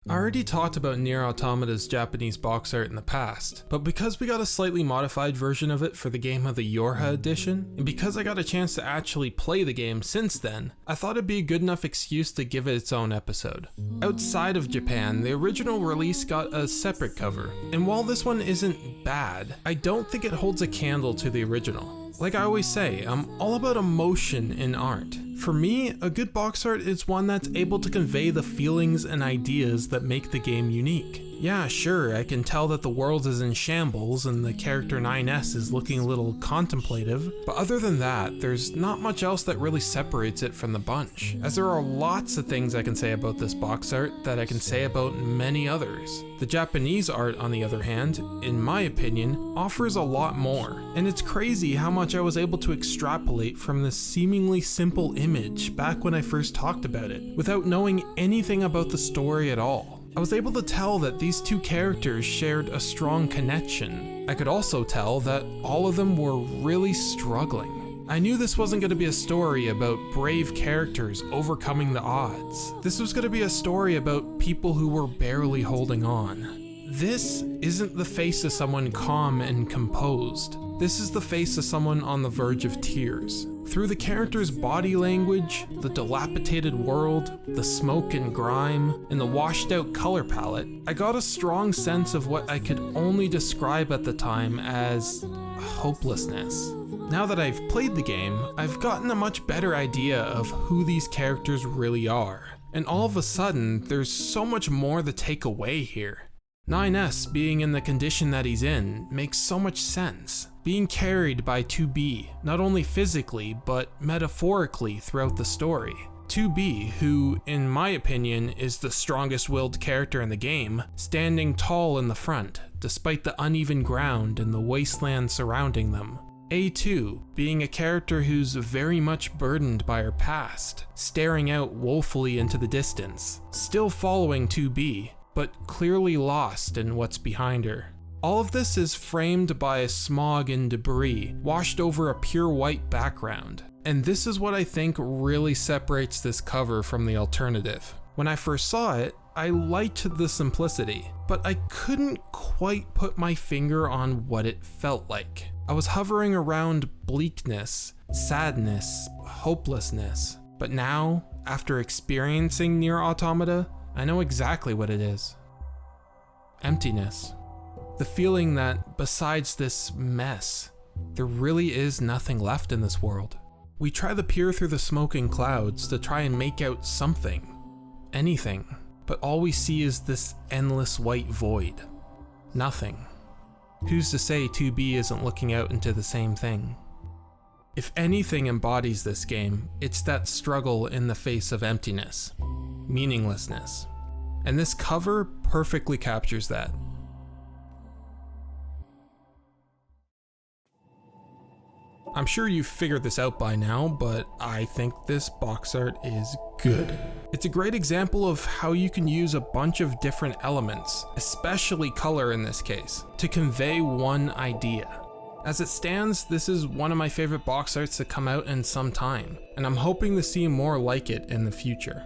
I already talked about NieR Automata's Japanese box art in the past, but because we got a slightly modified version of it for the game of the Yorha edition, and because I got a chance to actually play the game since then, I thought it'd be a good enough excuse to give it its own episode. Outside of Japan, the original release got a separate cover, and while this one isn't bad, I don't think it holds a candle to the original. Like I always say, I'm all about emotion in art. For me, a good box art is one that's able to convey the feelings and ideas that make the game unique. Yeah, sure, I can tell that the world is in shambles and the character 9S is looking a little contemplative, but other than that, there's not much else that really separates it from the bunch, as there are lots of things I can say about this box art that I can say about many others. The Japanese art, on the other hand, in my opinion, offers a lot more, and it's crazy how much I was able to extrapolate from this seemingly simple image back when I first talked about it, without knowing anything about the story at all. I was able to tell that these two characters shared a strong connection. I could also tell that all of them were really struggling. I knew this wasn't going to be a story about brave characters overcoming the odds. This was going to be a story about people who were barely holding on. This isn't the face of someone calm and composed. This is the face of someone on the verge of tears. Through the character's body language, the dilapidated world, the smoke and grime, and the washed out color palette, I got a strong sense of what I could only describe at the time as hopelessness. Now that I've played the game, I've gotten a much better idea of who these characters really are. And all of a sudden, there's so much more to take away here. 9S being in the condition that he's in makes so much sense. Being carried by 2B, not only physically, but metaphorically throughout the story. 2B, who, in my opinion, is the strongest willed character in the game, standing tall in the front, despite the uneven ground and the wasteland surrounding them. A2, being a character who's very much burdened by her past, staring out woefully into the distance, still following 2B, but clearly lost in what's behind her. All of this is framed by smog and debris, washed over a pure white background. And this is what I think really separates this cover from the alternative. When I first saw it, I liked the simplicity, but I couldn't quite put my finger on what it felt like. I was hovering around bleakness, sadness, hopelessness. But now, after experiencing NieR Automata, I know exactly what it is. Emptiness. The feeling that, besides this mess, there really is nothing left in this world. We try to peer through the smoking clouds to try and make out something, anything, but all we see is this endless white void. Nothing. Who's to say 2B isn't looking out into the same thing? If anything embodies this game, it's that struggle in the face of emptiness, meaninglessness. And this cover perfectly captures that. I'm sure you've figured this out by now, but I think this box art is good. It's a great example of how you can use a bunch of different elements, especially color in this case, to convey one idea. As it stands, this is one of my favorite box arts to come out in some time, and I'm hoping to see more like it in the future.